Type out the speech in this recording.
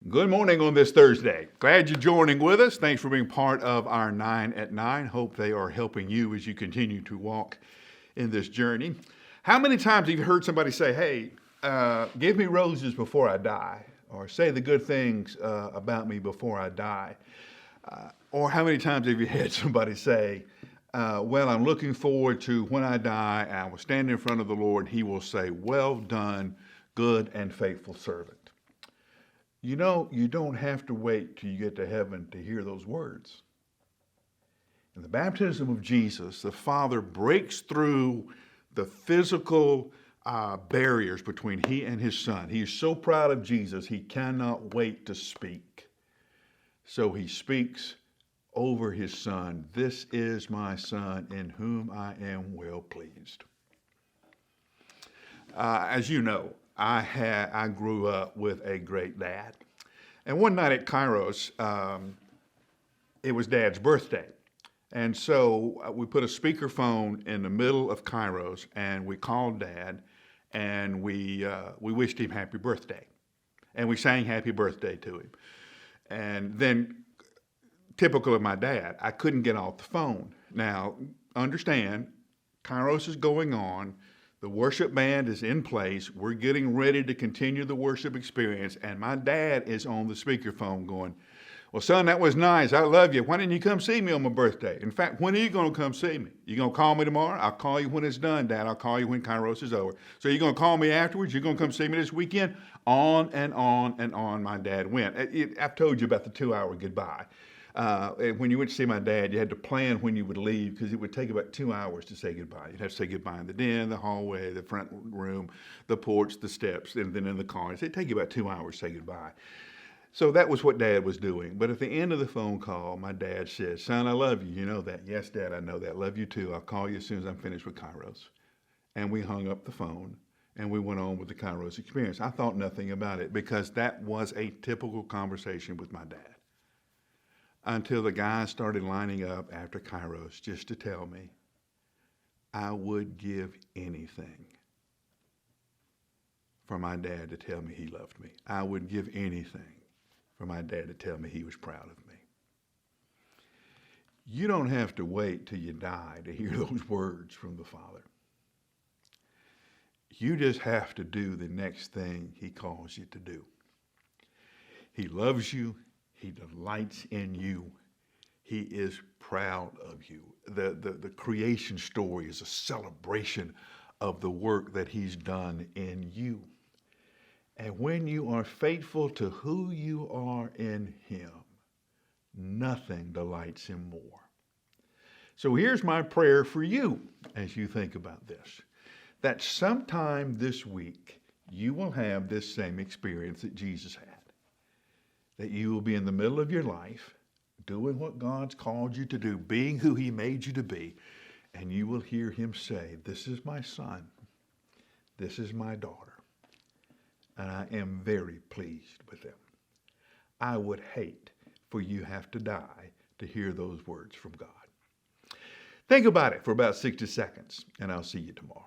Good morning on this Thursday. Glad you're joining with us. Thanks for being part of our 9 at 9. Hope they are helping you as you continue to walk in this journey. How many times have you heard somebody say, hey, give me roses before I die, or say the good things about me before I die? Or how many times have you had somebody say, well, I'm looking forward to when I die, I will stand in front of the Lord. He will say, well done, good and faithful servant. You know, you don't have to wait till you get to heaven to hear those words. In the baptism of Jesus, the Father breaks through the physical barriers between he and his Son. He is so proud of Jesus, he cannot wait to speak. So he speaks over his Son, "This is my Son in whom I am well pleased." As you know, I grew up with a great dad. And one night at Kairos, it was Dad's birthday. And so we put a speakerphone in the middle of Kairos, and we called Dad, and we wished him happy birthday. And we sang happy birthday to him. And then, typical of my dad, I couldn't get off the phone. Now, understand, Kairos is going on. The worship band is in place. We're getting ready to continue the worship experience. And my dad is on the speakerphone going, well, son, that was nice. I love you. Why didn't you come see me on my birthday? In fact, when are you going to come see me? You going to call me tomorrow? I'll call you when it's done, Dad. I'll call you when Kairos is over. So you're going to call me afterwards? You're going to come see me this weekend? On and on and on my dad went. I've told you about the 2-hour goodbye. When you went to see my dad, you had to plan when you would leave because it would take about 2 hours to say goodbye. You'd have to say goodbye in the den, the hallway, the front room, the porch, the steps, and then in the car. It'd take you about 2 hours to say goodbye. So that was what Dad was doing. But at the end of the phone call, my dad said, son, I love you. You know that. Yes, Dad, I know that. Love you too. I'll call you as soon as I'm finished with Kairos. And we hung up the phone and we went on with the Kairos experience. I thought nothing about it because that was a typical conversation with my dad. Until the guys started lining up after Kairos just to tell me I would give anything for my dad to tell me he loved me. I would give anything for my dad to tell me he was proud of me. You don't have to wait till you die to hear those words from the Father. You just have to do the next thing he calls you to do. He loves you. He delights in you. He is proud of you. The creation story is a celebration of the work that he's done in you. And when you are faithful to who you are in him, nothing delights him more. So here's my prayer for you as you think about this, that sometime this week you will have this same experience that Jesus had. That you will be in the middle of your life, doing what God's called you to do, being who he made you to be, and you will hear him say, this is my son, this is my daughter, and I am very pleased with them. I would hate for you have to die to hear those words from God. Think about it for about 60 seconds, and I'll see you tomorrow.